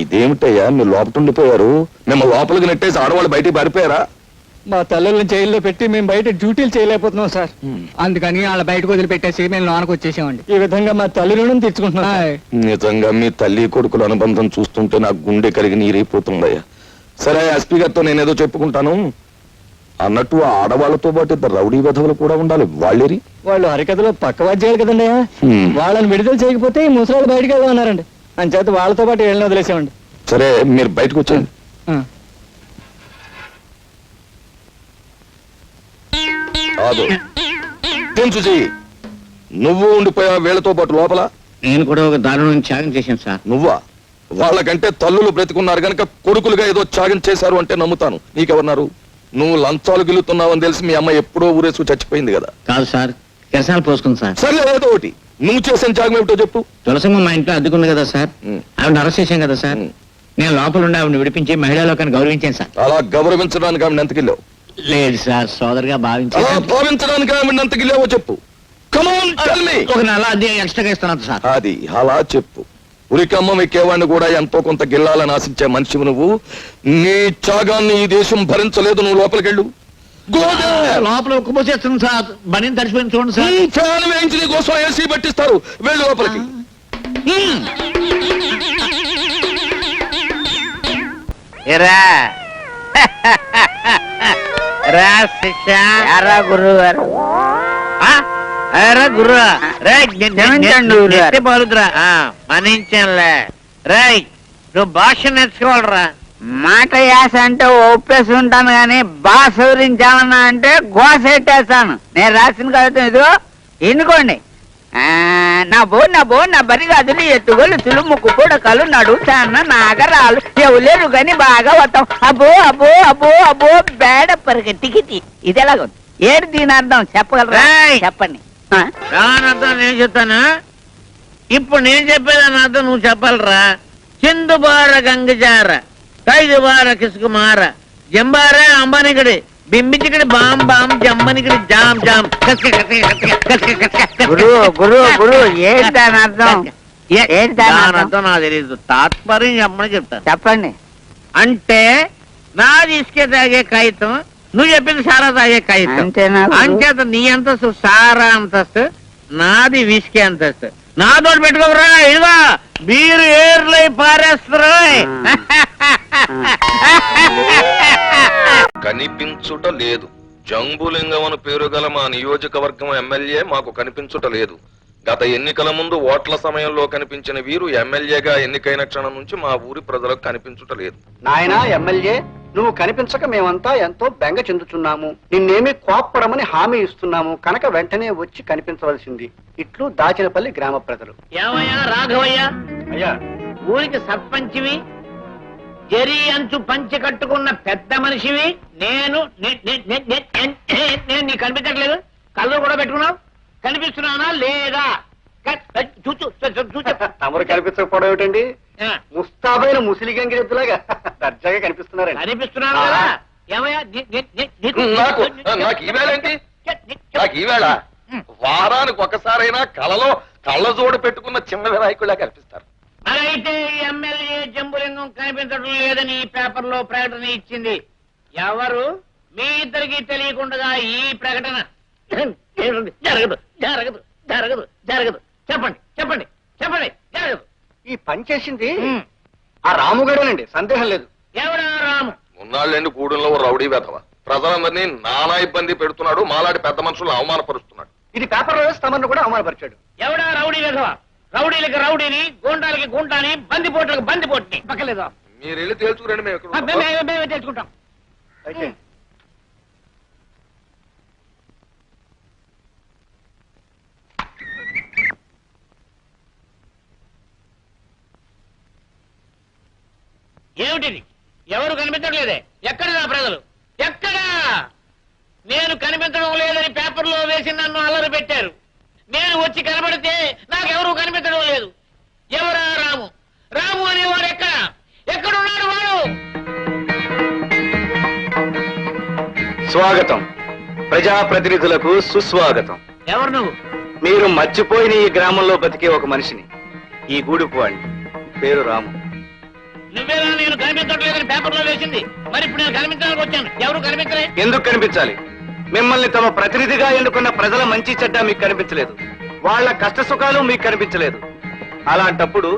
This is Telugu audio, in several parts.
ఇదేమిటయ్యా మీరు లోపల ఉండిపోయారు? మేము లోపలికి నెట్టేసి ఆడవాళ్ళు బయటికి పారిపోయారా? మా తల్లుల్ని జైల్లో పెట్టి మేము బయట డ్యూటీలు చేయలేకపోతున్నాం సార్. అందుకని వాళ్ళ బయటకు వదిలిపెట్టేసి మేము లోనకు వచ్చేసామండి. ఈ విధంగా మా తల్లి రుణం తెచ్చుకుంటున్నాం. నిజంగా మీ తల్లి కొడుకుల అనుబంధం చూస్తుంటే నాకు గుండె కలిగి నీరైపోతుందయ్యా. సరే, ఎస్పీ గారితో నేనేదో చెప్పుకుంటాను. అన్నట్టు ఆ ఆడవాళ్లతో పాటు ఇద్దరు రౌడీ వెధవులు కూడా ఉండాలి. వాళ్ళేరి వాళ్ళు హరికథలో పక్క వాద్యాలు కదండి. వాళ్ళని విడుదల చేయకపోతే ఈ ముసలాళ్ళు బయటకు వెళ్దామన్నారండి. అంచేత వాళ్ళతో పాటు వెళ్ళిన వదిలేసామండి. సరే, మీరు బయటకు వచ్చేయండి. నువ్వు ఉండిపోయా వీళ్ళతో పాటు లోపల? నేను కూడా ఒక దారుణం త్యాగం చేశాను సార్. నువ్వా? వాళ్ళకంటే తల్లులు బ్రతికున్నారు గనక కొడుకులుగా ఏదో త్యాగం చేశారు అంటే నమ్ముతాను. నీకెవరున్నారు? నువ్వు లంచాలు గిలుతున్నావని తెలిసి మీ అమ్మ ఎప్పుడో ఊరేసుకు చచ్చిపోయింది కదా. కాదు సార్, కిరసాలు పోసుకుంది సార్. సరే, ఏదో ఒకటి నువ్వు చేసిన త్యాగం ఏమిటో చెప్పు. తులసమ్మ మా ఇంట్లో అద్దుకుంది కదా సార్, ఆవిడ అరెస్ట్ చేశాం కదా సార్. నేను లోపల ఉండి ఆవిడ విడిపించి మహిళా లోకాన్ని గౌరవించాను సార్. అలా గౌరవించడానికి ఆవిడ ఎంతకిల్లావు? లేదు సార్, సోదరుగా భావించడానికి ఆవిడ ఎంతకిల్లావో చెప్పు. ఒక నెల అది ఎక్స్ట్రాగా ఇస్తున్నాను సార్. అది అలా చెప్పు. ఉరికమ్మ ఎక్కేవాడిని కూడా ఎంతో కొంత గిల్లాలని ఆశించే మనిషి నువ్వు. నీ త్యాగాన్ని ఈ దేశం భరించలేదు. నువ్వు లోపలికెళ్ళు. లోపల ఉక్కుపోసేస్తుంది సార్. బని తడిచిపోయింది చూడండి సార్. ఫ్యాన్ వేయించి నీ కోసం ఏసీ పట్టిస్తారు. వెళ్ళు లోపలికి. గురువు గారు మనించంలే రై, నువ్వు భాష నేర్చుకోవాలరా. మాట యాస అంటే ఒప్పేసి ఉంటాను గాని బాస్ వివరించామన్నా అంటే గోసెట్టేస్తాను. నేను రాసిన కవితం ఇదిగో ఎన్నుకోండి. నా బరిగాదులు ఎత్తుగోలు తులుముక్కు పూడకలు నడుస్తాన్న నాగరాలు ఎవలేరు గాని బాగా వస్తాం. అబ్బో అబ్బో అబ్బో అబ్బో బేడ పరిగెట్టికి ఇది ఎలాగ ఏడు దీని అర్థం చెప్పగలరా? చెప్పండి. అర్థం నేను చెప్తాను. ఇప్పుడు నేను చెప్పేదాని అర్థం నువ్వు చెప్పాలరా. చిందుబార గంగజార కైదుబార కిసుకుమార జంబారే అంబానికడి బింబించికడి బాం బాం జమ్మనికడి జామ్ జామ్. అర్థం నాకు తెలియదు. తాత్పర్యం చెప్పమని చెప్తాను. చెప్పండి. అంటే నాది ఇసుకే తాగే కాగితం, నువ్వు చెప్పింది సారా తాగే కాగితం. అంచేత నీ అంతస్తు సారా అంతస్తు, నాది విస్కీ అంతస్తు. నాతో పెట్టుకోరా. ఇదిగో మీరు ఏర్లై పారేస్తారు. కనిపించుట లేదు. జంబులింగం అని పేరు గల మా నియోజకవర్గం ఎమ్మెల్యే మాకు కనిపించుట లేదు. గత ఎన్నికల ముందు ఓట్ల సమయంలో కనిపించిన వీరు ఎమ్మెల్యేగా ఎన్నికైన క్షణం నుంచి మా ఊరి ప్రజలకు కనిపించుట లేదు. నాయనా ఎమ్మెల్యే, నువ్వు కనిపించక మేమంతా ఎంతో బెంగ చెందుతున్నాము. నిన్నేమి కోప్పడమని హామీ ఇస్తున్నాము కనుక వెంటనే వచ్చి కనిపించవలసింది. ఇట్లు దాచినపల్లి గ్రామ ప్రజలు. ఏమయ్యా రాఘవయ్య, అయ్యా ఊరికి సర్పంచివి, జరి అంచు పంచి కట్టుకున్న పెద్ద మనిషివి. నేను నీకు కనిపించట్లేదు. కళ్ళు కూడా పెట్టుకున్నావు. కనిపిస్తున్నానా లేదా? తమరు కనిపించకపోవడం ఏమిటండి? ముస్తాబైన ముసిలి గంగిరెద్దులాగా దర్జాగా కనిపిస్తున్నారండి. కనిపిస్తున్నాను కదా. ఏమయ్యా నాకు ఈవేళేంటి? నాకు ఈవేళ వారానికి ఒకసారైనా కళలో కళ్ళజోడు పెట్టుకున్న చిన్న వినాయకుడిలా కనిపిస్తారు. అయితే ఎమ్మెల్యే జంబులింగం కనిపించడం లేదని ఈ పేపర్ లో ప్రకటన ఇచ్చింది ఎవరు? మీ ఇద్దరికి తెలియకుండా ఈ ప్రకటన జరగదు జరగదు జరగదు జరగదు. చెప్పండి చెప్పండి చెప్పండి. జరగదు. ఈ పని చేసింది ఆ రాముగాడేనండి, సందేహం లేదు. ఎవడా రాము? ఉన్నాళ్ళండి గూడెంలో రౌడీ వెధవ ప్రజలందరినీ నానా ఇబ్బంది పెడుతున్నాడు. మాలాంటి పెద్ద మనుషులు అవమానపరుస్తున్నాడు. ఇది పేపర్ వేసి తమను కూడా అవమానపరిచాడు. ఎవడా రౌడీ వెధవ? రౌడీలకి రౌడీని, గూండాలకి గుంటాని, బందిపోట్లకి బందిపోట్ని. పక్కలేదా? మీరు వెళ్ళి తేల్చుకురండి. మేమే తెలుసుకుంటాం. అయితే ఏమిటిది? ఎవరు కనిపించట్లేదే? ఎక్కడ నా ప్రజలు? ఎక్కడా? నేను కనిపించడం లేదని పేపర్లో వేసి నన్ను అల్లరి పెట్టారు. నేను వచ్చి కనబడితే నాకెవరూ కనిపించడం లేదు. ఎవరా రాము? రాము అనేవాడు ఎక్కడ? ఎక్కడున్నాడు వాడు? స్వాగతం. ప్రజాప్రతినిధులకు సుస్వాగతం. ఎవరు నువ్వు? మీరు మర్చిపోయిన ఈ గ్రామంలో బతికే ఒక మనిషిని. ఈ గూడుపు వాడిని. పేరు రాము. నువ్వేనా నేను కనిపించట్లేదని పేపర్లో వేసింది. మరి ఇప్పుడు నేను కనిపించడానికి వచ్చాను. ఎవరు కనిపించలే? ఎందుకు కనిపించాలి? మిమ్మల్ని తమ ప్రతినిధిగా ఎన్నుకున్న ప్రజల మంచి చెడ్డ మీకు కనిపించలేదు, వాళ్ళ కష్ట సుఖాలు మీకు కనిపించలేదు. అలాంటప్పుడు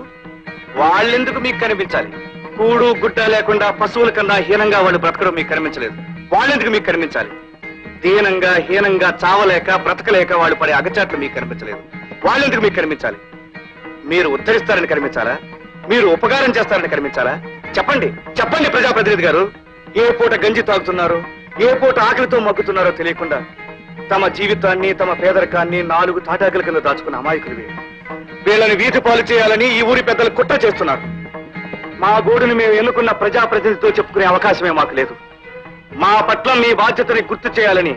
వాళ్ళెందుకు మీకు కనిపించాలి? కూడు గుడ్డ లేకుండా పశువుల కన్నా హీనంగా వాళ్ళు బ్రతకడం మీకు కనిపించలేదు, వాళ్ళెందుకు మీకు కనిపించాలి? దీనంగా హీనంగా చావలేక బ్రతకలేక వాళ్ళు పడే అగచాట్లు మీకు కనిపించలేదు, వాళ్ళెందుకు మీకు కనిపించాలి? మీరు ఉద్ధరిస్తారని కనిపించాలా? మీరు ఉపకారం చేస్తారని కనిపించాలా? చెప్పండి చెప్పండి ప్రజాప్రతినిధి గారు, ఏ పూట గంజి తాగుతున్నారో, ఏ పూట ఆకలితో మగ్గుతున్నారో తెలియకుండా తమ జీవితాన్ని తమ పేదరికాన్ని 4 తాటాకుల కింద దాచుకున్న అమాయకులు వీళ్ళని వీధి పాలు చేయాలని ఈ ఊరి పెద్దలు కుట్ర చేస్తున్నారు. మా గోడును మేము ఎన్నుకున్న ప్రజాప్రతినిధితో చెప్పుకునే అవకాశమే మాకు లేదు. మా పట్ల మీ బాధ్యతని గుర్తు చేయాలని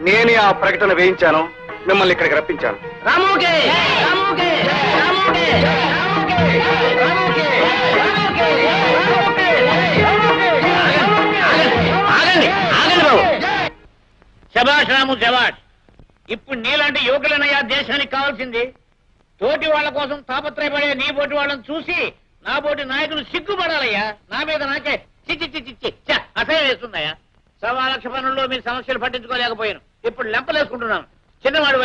నేనే ఆ ప్రకటన వేయించాను, మిమ్మల్ని ఇక్కడికి రప్పించాను. రాముకే రాముకే రాముకే రాముకే రాముకే రాముకే రాముకే ఆగండి ఆగండి బాబు. శభాష్ రాము శభాష్. ఇప్పుడు నీలాంటి యువకులనయ్యా దేశానికి కావాల్సింది. తోటి వాళ్ళ కోసం తాపత్రయపడే నీ బోటి వాళ్ళని చూసి నా బోటి నాయకులు సిగ్గుపడాలయ్యా. నా మీద నాకే చిచ్చి చిచ్చి చిచ్చ అసహ్యం వేస్తుందయ్యా. 1,00,000 పనుల్లో మీ సమస్యలు పట్టించుకోలేకపోయాను. ఇప్పుడు లెంపలేసుకుంటున్నాను. చిన్నవాడు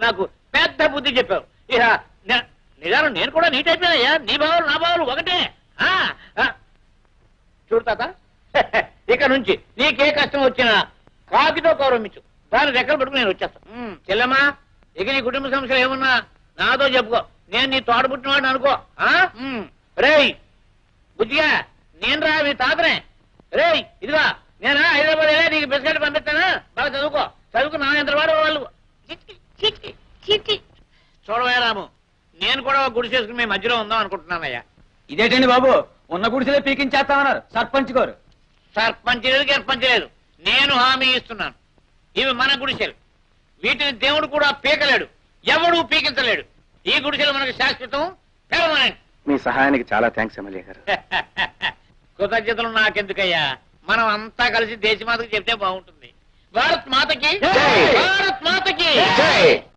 నాకు పెద్ద బుద్ధి చెప్పావు. ఇక నిజాను నేను కూడా నీ టైపేనయ్యా. నీ బావులు నా బావులు ఒకటే. చూడు తాత, ఇక నుంచి నీకే కష్టం వచ్చినా కాకితో గౌరవించు. దాని రెక్కలు పట్టుకుని నేను వచ్చేస్తాను. చెల్లమ్మా, ఇక నీ కుటుంబ సమస్యలు ఏమున్నా నాతో చెప్పుకో. నేను నీ తోట పుట్టినవాడిని అనుకో. రేయ్ బుద్ధిగా నేను రా మీ తాతనే. రేయ్ ఇదిగా నేను హైదరాబాద్ వెళ్ళా నీకు బిస్కెట్ పంపిస్తాను. బాగా చదువుకు నా ఎంత వాడు వాళ్ళు. చూడవే రాము, నేను కూడా గుడి చేసుకుని మీ మధ్యలో ఉందాం అనుకుంటున్నానయ్యా. ఇదేంటండి బాబు, ఉన్న గుడిసెలే పీకించేస్తామన్నారు సర్పంచ్ గారు. సర్పంచ్ లేదు గర్పంచ్ లేదు, నేను హామీ ఇస్తున్నాను. ఇవి మన గుడిసెలు. వీటిని దేవుడు కూడా పీకలేడు, ఎవడూ పీకించలేడు. ఈ గుడిసెలు మనకు శాశ్వతం, పెర్మనెంట్. మీ సహాయానికి చాలా థ్యాంక్స్ ఎమ్మెల్యే గారు. కృతజ్ఞతలు నాకెందుకయ్యా. మనం అంతా కలిసి దేశమాతకి చెప్తే బాగుంటుంది. భారత్ మాతకి, జై! భారత్ మాతకి. జై!